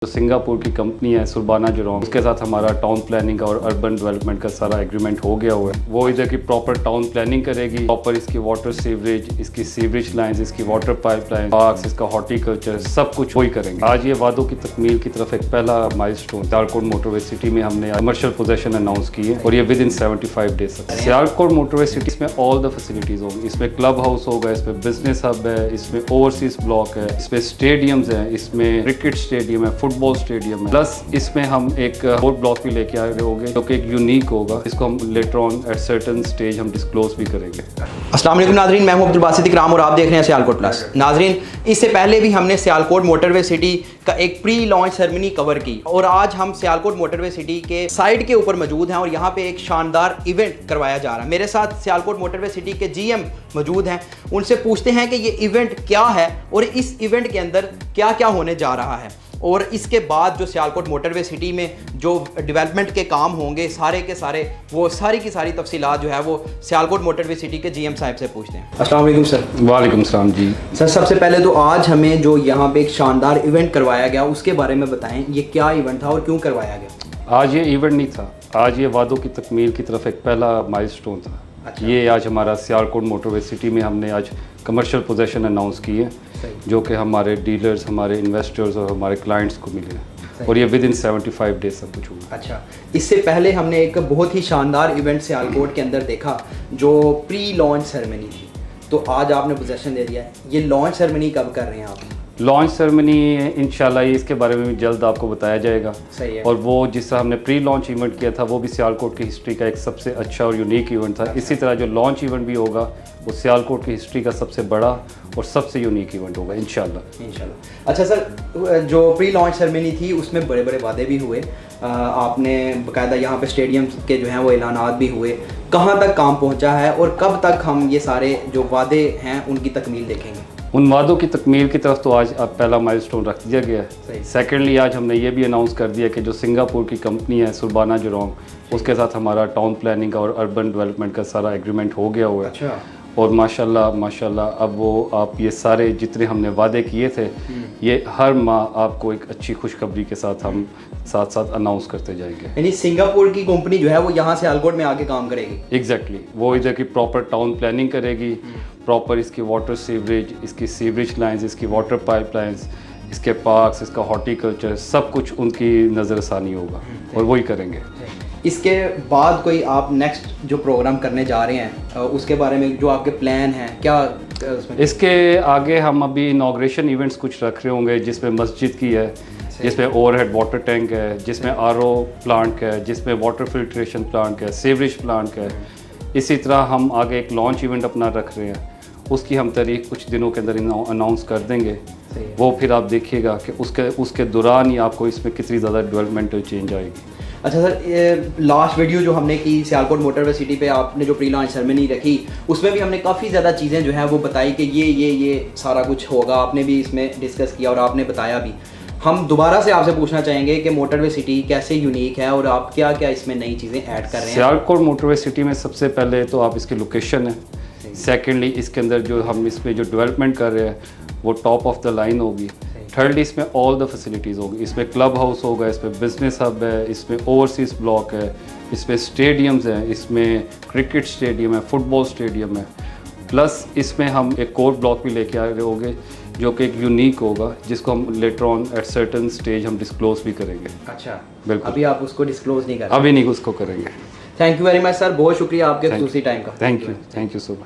जो सिंगापुर की कंपनी है सुरबाना जुरोंग, उसके साथ हमारा टाउन प्लानिंग और अर्बन डेवलपमेंट का सारा एग्रीमेंट हो गया हुआ है। वो इधर की प्रॉपर टाउन प्लानिंग करेगी, प्रॉपर इसकी वाटर सीवरेज, इसकी सीवरेज लाइंस, इसकी वाटर पाइपलाइन, पार्क्स, इसका हॉर्टिकल्चर, सब कुछ वही करेंगे। आज ये वादों की तकमील की तरफ एक पहला माइलस्टोन सियालकोट मोटरवे सिटी में हमने कमर्शियल पोजेशन अनाउंस की है और ये with in 75 days. Sialkot motorway city में ऑल द फैसिलिटीज होंगी। इसमें क्लब हाउस होगा, इसमें बिजनेस हब है, इसमें ओवरसीज ब्लॉक है, इसमें स्टेडियम्स हैं, इसमें क्रिकेट स्टेडियम है, फुटबॉल स्टेडियम है, प्लस इसमें हम एक और ब्लॉक भी लेके आ रहे होंगे जो कि एक यूनिक होगा। इसको हम later on at certain stage हम डिस्क्लोज भी करेंगे। अस्सलाम वालेकुम नाजरीन, मैं हूं अब्दुल बासित इकराम और आप देख रहे हैं सियालकोट प्लस। नाजरीन, इससे पहले भी हमने सियालकोट मोटरवे सिटी का एक प्री लॉन्च सेरेमनी कवर की और आज हम सियालकोट मोटरवे सिटी के साइड के ऊपर मौजूद हैं और यहाँ पे एक शानदार इवेंट करवाया जा रहा है। मेरे साथ सियालकोट मोटरवे सिटी के जीएम मौजूद हैं, उनसे पूछते हैं कि ये इवेंट क्या है और इस इवेंट के अंदर क्या क्या होने जा रहा है और इसके बाद जो सियालकोट मोटरवे सिटी में जो डेवलपमेंट के काम होंगे सारे के सारे, वो सारी की सारी तफसीलात जो है वो सियालकोट मोटरवे सिटी के जीएम साहब से पूछते हैं। अस्सलाम वालेकुम सर। वालेकुम सलाम जी। सर, सबसे पहले तो आज हमें जो यहाँ पे एक शानदार इवेंट करवाया गया उसके बारे में बताएं, ये क्या इवेंट था और क्यों करवाया गया? आज ये इवेंट नहीं था, आज ये वादों की तकमील की तरफ एक पहला माइलस्टोन था। अच्छा। ये आज हमारा सियालकोट मोटरवे सिटी में हमने आज कमर्शियल पोजेशन अनाउंस की है जो कि हमारे डीलर्स, हमारे इन्वेस्टर्स और हमारे क्लाइंट्स को मिले हैं और ये विद इन 75 डेज सब कुछ हुआ। अच्छा, इससे पहले हमने एक बहुत ही शानदार इवेंट सियालकोट के अंदर देखा जो प्री लॉन्च सेरेमनी थी, तो आज आपने पोजेशन दे दिया है। ये लॉन्च सेरेमनी कब कर रहे हैं आप? लॉन्च सेरेमनी इंशाल्लाह इसके बारे में भी जल्द आपको बताया जाएगा। सही है। और वो जिस तरह हमने प्री लॉन्च इवेंट किया था वो भी सियालकोट की हिस्ट्री का एक सबसे अच्छा और यूनिक इवेंट था। इसी तरह जो लॉन्च इवेंट भी होगा वो सियालकोट की हिस्ट्री का सबसे बड़ा और सबसे यूनिक इवेंट होगा इंशाल्लाह। अच्छा सर, जो प्री लॉन्च सेरेमनी थी उसमें बड़े बड़े वादे भी हुए, आपने बाकायदा यहाँ पे स्टेडियम के जो हैं वो ऐलानात भी हुए। कहाँ तक काम पहुँचा है और कब तक हम ये सारे जो वादे हैं उनकी तकमील देखेंगे? उन वादों की तकमील की तरफ तो आज अब पहला माइलस्टोन रख दिया गया है। सेकेंडली आज हमने ये भी अनाउंस कर दिया कि जो सिंगापुर की कंपनी है सुरबाना जुरोंग, उसके साथ हमारा टाउन प्लानिंग और अर्बन डेवलपमेंट का सारा एग्रीमेंट हो गया हुआ है। अच्छा। और माशाल्लाह अब वो आप ये सारे जितने हमने वादे किए थे ये हर माह आपको एक अच्छी खुशखबरी के साथ हम साथ साथ अनाउंस करते जाएंगे। यानी सिंगापुर की कंपनी जो है वो यहाँ सियालकोट में आके काम करेगी? एग्जैक्टली, वो इधर की प्रॉपर टाउन प्लानिंग करेगी, प्रॉपर इसकी वाटर सीवरेज, इसकी सीवरेज लाइंस, इसकी वाटर पाइपलाइंस, इसके पार्क्स, इसका हॉर्टिकल्चर, सब कुछ उनकी नज़रसानी होगा और वही करेंगे। इसके बाद कोई आप नेक्स्ट जो प्रोग्राम करने जा रहे हैं उसके बारे में जो आपके प्लान हैं क्या उसमें? इसके आगे हम अभी इनाग्रेशन इवेंट्स कुछ रख रहे होंगे जिसमें मस्जिद की है, जिसमें ओवरहेड वाटर टैंक है, जिसमें आरओ प्लांट है, जिसमें वाटर फिल्ट्रेशन प्लांट है, सीवरेज प्लांट है। इसी तरह हम आगे एक लॉन्च इवेंट अपना रख रहे हैं, उसकी हम तारीख कुछ दिनों के अंदर अनाउंस कर देंगे। वो फिर आप देखिएगा कि उसके दौरान ही आपको इसमें कितनी ज़्यादा डेवलपमेंटल चेंज आएगी। अच्छा सर, ये लास्ट वीडियो जो हमने की सियालकोट मोटरवे सिटी पे आपने जो प्री लॉन्च सेरेमनी रखी उसमें भी हमने काफ़ी ज़्यादा चीज़ें जो हैं वो बताई कि ये सारा कुछ होगा, आपने भी इसमें डिस्कस किया और आपने बताया भी। हम दोबारा से आपसे पूछना चाहेंगे कि मोटरवे सिटी कैसे यूनिक है और आप क्या क्या इसमें नई चीज़ें ऐड कर रहे हैं? सियालकोट मोटरवे सिटी में सबसे पहले तो आप इसकी लोकेशन है, सेकेंडली इसके अंदर जो हम इसमें जो डेवलपमेंट कर रहे हैं वो टॉप ऑफ द लाइन होगी। थर्डली इसमें ऑल द फैसिलिटीज़ होगी, इसमें क्लब हाउस होगा, इसमें बिजनेस हब है, इसमें ओवरसीज ब्लॉक है, इसमें स्टेडियम्स हैं, इसमें क्रिकेट स्टेडियम है, फुटबॉल स्टेडियम है, प्लस इसमें हम एक और ब्लॉक भी लेके आ रहे होंगे जो कि एक यूनिक होगा जिसको हम later on at certain stage हम डिस्क्लोज भी करेंगे। अच्छा, बिल्कुल। अभी आप उसको डिस्क्लोज नहीं कर रहे? अभी नहीं उसको करेंगे। Thank you very much sir, बहुत शुक्रिया आपके खसूसी टाइम का। Thank you so much.